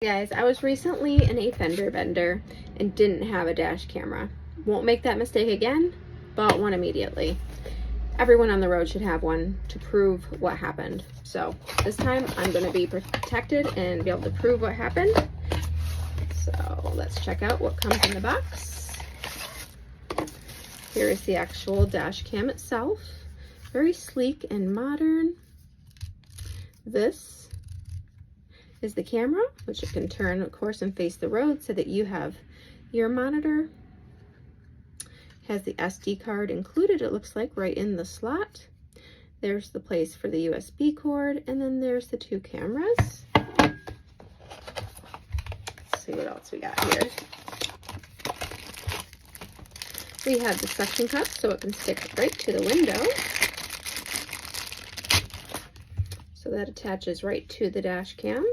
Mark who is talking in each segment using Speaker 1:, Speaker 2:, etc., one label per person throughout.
Speaker 1: Guys, I was recently in a fender bender and didn't have a dash camera. Won't make that mistake again. Bought one immediately. Everyone on the road should have one to prove what happened. So this time I'm going to be protected and be able to prove what happened. So let's check out what comes in the box. Here is the actual dash cam itself. Very sleek and modern. This is the camera, which you can turn, of course, and face the road so that you have your monitor. Has the SD card included, it looks like, right in the slot. There's the place for the USB cord, and then there's the two cameras. Let's see what else we got here. We have the suction cup, so it can stick right to the window. So that attaches right to the dash cam.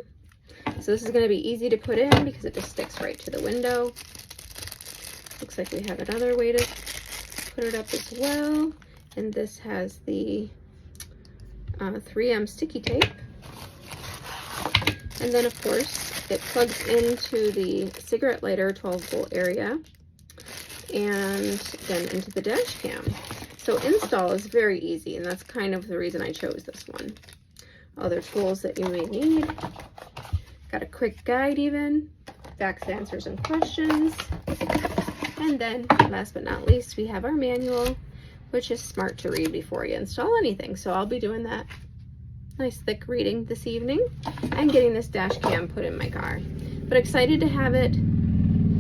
Speaker 1: So this is going to be easy to put in because it just sticks right to the window. Looks like we have another way to put it up as well. And this has the 3M sticky tape. And then of course it plugs into the cigarette lighter 12-volt area and then into the dash cam. So install is very easy, and that's kind of the reason I chose this one. Other tools that you may need. Got a quick guide even, fax answers and questions. And then last but not least, we have our manual, which is smart to read before you install anything. So I'll be doing that nice thick reading this evening and getting this dash cam put in my car. But excited to have it.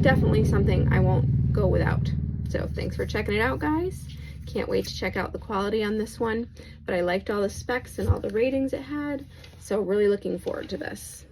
Speaker 1: Definitely something I won't go without. So thanks for checking it out, guys. Can't wait to check out the quality on this one, but I liked all the specs and all the ratings it had, so really looking forward to this.